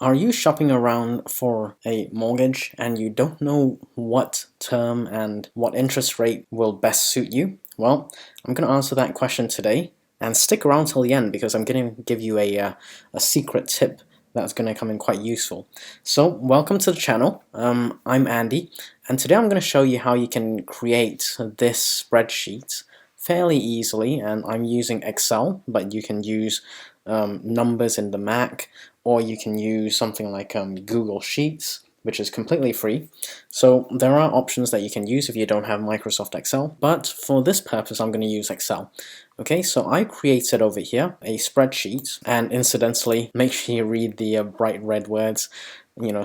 Are you shopping around for a mortgage and you don't know what term and what interest rate will best suit you? Well, I'm going to answer that question today, and stick around till the end because I'm going to give you a secret tip that's going to come in quite useful. So, welcome to the channel. I'm Andy, and today I'm going to show you how you can create this spreadsheet fairly easily, and I'm using Excel, but you can use numbers in the Mac, or you can use something like Google Sheets, which is completely free. So there are options that you can use if you don't have Microsoft Excel, but for this purpose I'm going to use Excel. Okay, so I created over here a spreadsheet, and incidentally, make sure you read the bright red words.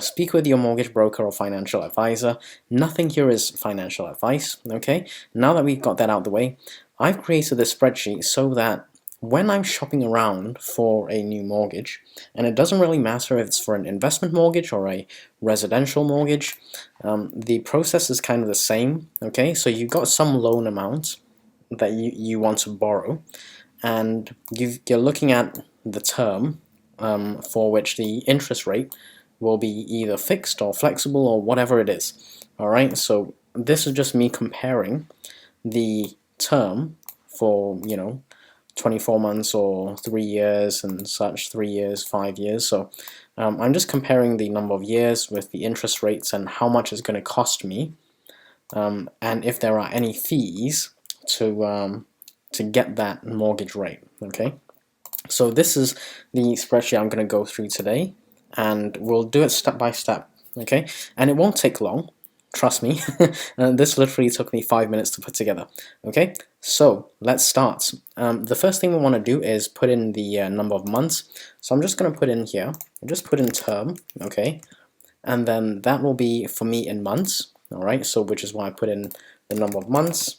Speak with your mortgage broker or financial advisor. Nothing here is financial advice, okay? Now that we've got that out of the way, I've created this spreadsheet so that when I'm shopping around for a new mortgage, and it doesn't really matter if it's for an investment mortgage or a residential mortgage, the process is kind of the same, okay? So you've got some loan amount that you want to borrow, and you're looking at the term for which the interest rate will be either fixed or flexible or whatever it is. Alright, so this is just me comparing the term for, 24 months or 3 years and such, 3 years, 5 years. So I'm just comparing the number of years with the interest rates and how much it's going to cost me, and if there are any fees to get that mortgage rate. Okay, so this is the spreadsheet I'm going to go through today, and we'll do it step by step. Okay, and it won't take long. Trust me, this literally took me 5 minutes to put together. Okay, so let's start. The first thing we want to do is put in the number of months. So I'm just going to put in here, just put in term, okay, and then that will be for me in months. All right, so which is why I put in the number of months.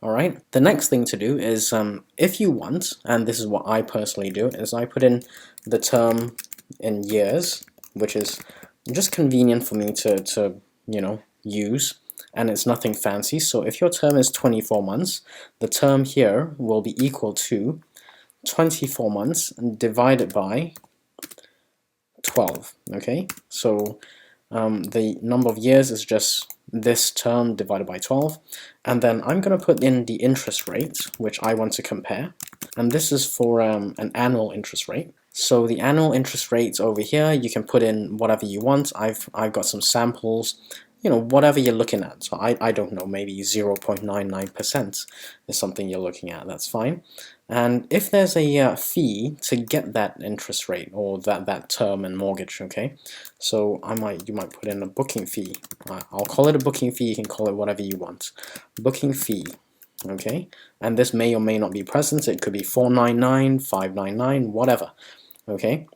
All right, the next thing to do is if you want, and this is what I personally do, is I put in the term in years, which is just convenient for me to use, and it's nothing fancy. So if your term is 24 months, the term here will be equal to 24 months divided by 12. Okay, so the number of years is just this term divided by 12, and then I'm going to put in the interest rate which I want to compare, and this is for an annual interest rate. So the annual interest rates over here, you can put in whatever you want. I've got some samples, whatever you're looking at. So I don't know, maybe 0.99% is something you're looking at. That's fine. And if there's a fee to get that interest rate or that term and mortgage, okay, so you might put in a booking fee. I'll call it a booking fee. You can call it whatever you want. Booking fee. Okay, and this may or may not be present. It could be 499, 599, whatever. Okay,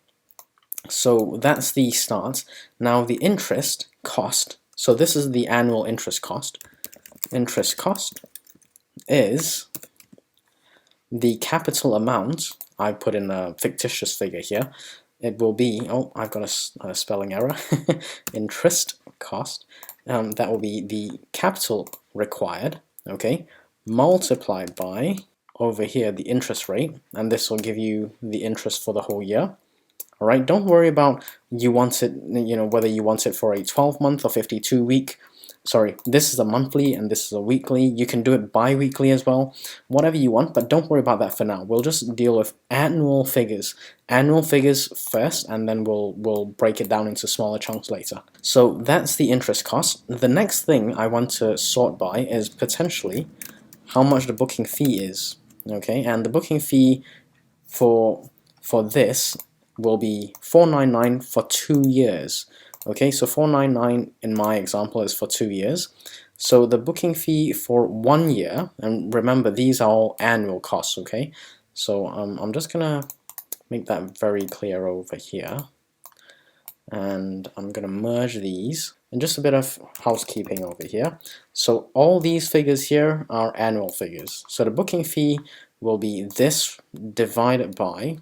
so that's the start. Now the interest cost, so this is the annual interest cost. Interest cost is the capital amount. I put in a fictitious figure here. It will be, oh, I've got a spelling error. Interest cost, that will be the capital required, okay, multiplied by, over here, the interest rate, and this will give you the interest for the whole year. All right, don't worry about whether you want it for a 12-month or 52-week. Sorry, this is a monthly and this is a weekly. You can do it bi-weekly as well, whatever you want, but don't worry about that for now. We'll just deal with annual figures. Annual figures first, and then we'll break it down into smaller chunks later. So that's the interest cost. The next thing I want to sort by is potentially how much the booking fee is. Okay, and the booking fee for this will be 499 for 2 years. Okay, so 499 in my example is for 2 years. So the booking fee for 1 year, and remember these are all annual costs, okay? So I'm just gonna make that very clear over here, and I'm gonna merge these, and just a bit of housekeeping over here. So all these figures here are annual figures. So the booking fee will be this divided by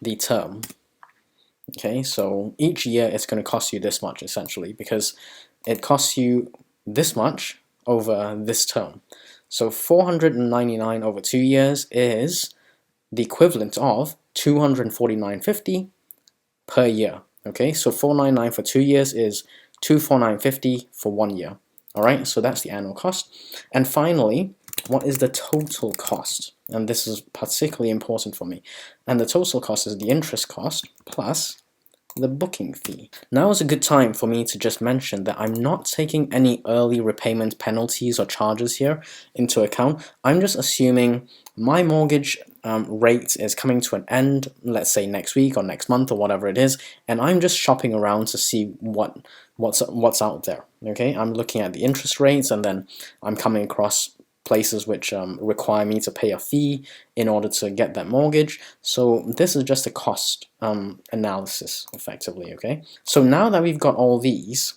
the term. Okay, so each year it's going to cost you this much essentially, because it costs you this much over this term. So 499 over 2 years is the equivalent of 249.50 per year. Okay, so 499 for 2 years is 249.50 for 1 year. All right, so that's the annual cost. And finally, what is the total cost? And this is particularly important for me. And the total cost is the interest cost plus the booking fee. Now is a good time for me to just mention that I'm not taking any early repayment penalties or charges here into account. I'm just assuming my mortgage rate is coming to an end, let's say next week or next month or whatever it is, and I'm just shopping around to see what's out there. Okay, I'm looking at the interest rates, and then I'm coming across places which require me to pay a fee in order to get that mortgage. So this is just a cost analysis, effectively. Okay, so now that we've got all these,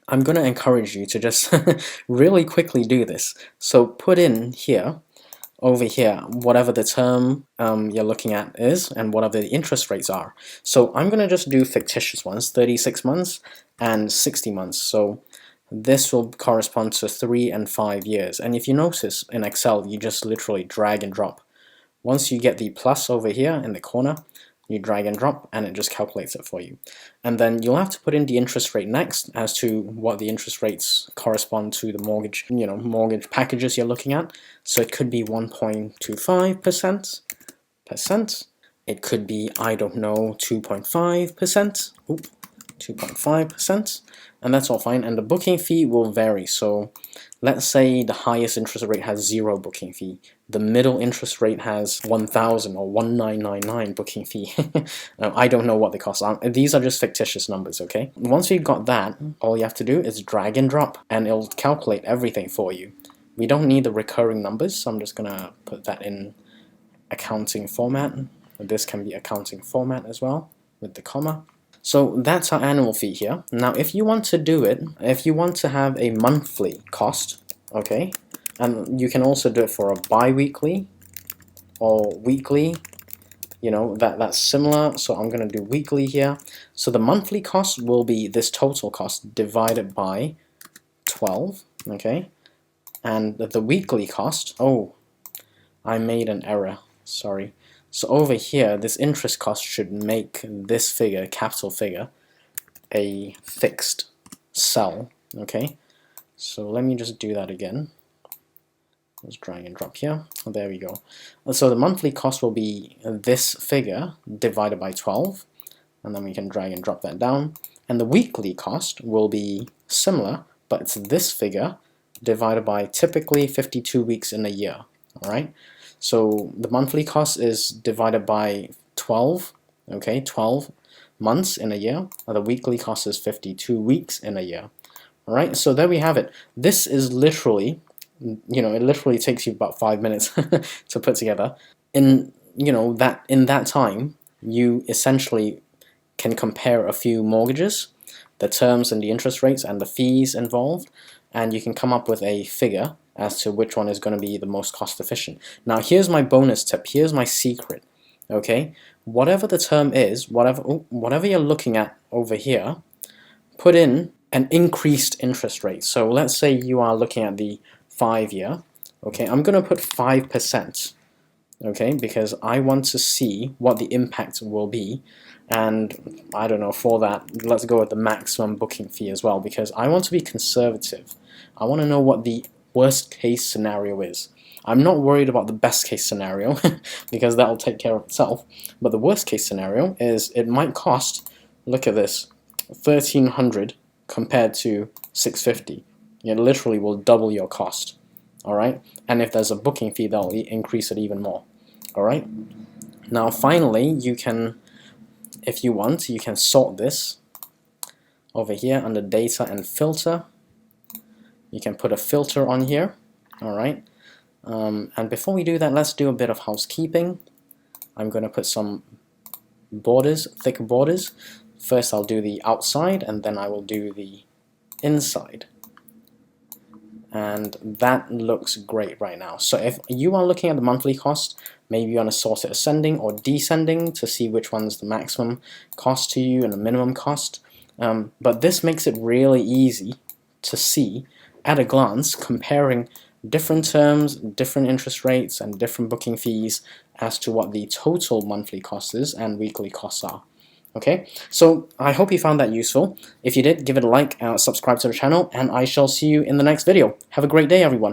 I'm going to encourage you to just really quickly do this. So put in here, over here, whatever the term you're looking at is and whatever the interest rates are. So I'm going to just do fictitious ones, 36 months and 60 months. So this will correspond to 3 and 5 years. And if you notice in Excel, you just literally drag and drop. Once you get the plus over here in the corner, you drag and drop and it just calculates it for you. And then you'll have to put in the interest rate next as to what the interest rates correspond to the mortgage, mortgage packages you're looking at. So it could be 1.25%. It could be, I don't know, 2.5%. 2.5%, and that's all fine. And the booking fee will vary. So let's say the highest interest rate has 0 booking fee. The middle interest rate has 1,000 or 1,999 booking fee. I don't know what the costs are. These are just fictitious numbers, okay? Once you've got that, all you have to do is drag and drop, and it'll calculate everything for you. We don't need the recurring numbers, so I'm just gonna put that in accounting format. This can be accounting format as well, with the comma. So that's our annual fee here. Now if you want to do it, if you want to have a monthly cost, okay, and you can also do it for a bi-weekly or weekly, that's similar. So I'm going to do weekly here. So the monthly cost will be this total cost divided by 12, okay, and the weekly cost, oh, I made an error, sorry. So over here, this interest cost should make this figure, capital figure, a fixed cell, okay? So let me just do that again. Let's drag and drop here. There we go. So the monthly cost will be this figure divided by 12, and then we can drag and drop that down. And the weekly cost will be similar, but it's this figure divided by typically 52 weeks in a year, all right? So the monthly cost is divided by 12, okay, 12 months in a year. The weekly cost is 52 weeks in a year. All right, so there we have it. This is literally, it literally takes you about 5 minutes to put together. In that time, you essentially can compare a few mortgages, the terms and the interest rates and the fees involved, and you can come up with a figure as to which one is going to be the most cost efficient. Now here's my bonus tip, here's my secret, okay? Whatever the term is, whatever you're looking at over here, put in an increased interest rate. So let's say you are looking at the 5-year, okay? I'm going to put 5%, okay, because I want to see what the impact will be. And I don't know, for that, let's go with the maximum booking fee as well, because I want to be conservative. I want to know what the worst case scenario is. I'm not worried about the best case scenario because that will take care of itself, but the worst case scenario is it might cost, look at this, 1,300 compared to 650. It literally will double your cost, all right? And if there's a booking fee, that'll increase it even more, all right? Now finally, you can, if you want, you can sort this over here under data and filter. You can put a filter on here, all right? And before we do that, let's do a bit of housekeeping. I'm going to put some borders, thick borders. First I'll do the outside, and then I will do the inside. And that looks great right now. So if you are looking at the monthly cost, maybe you want to sort it ascending or descending to see which one's the maximum cost to you and the minimum cost. But this makes it really easy to see at a glance, comparing different terms, different interest rates, and different booking fees as to what the total monthly cost is and weekly costs are. Okay, so I hope you found that useful. If you did, give it a like, subscribe to the channel, and I shall see you in the next video. Have a great day, everyone.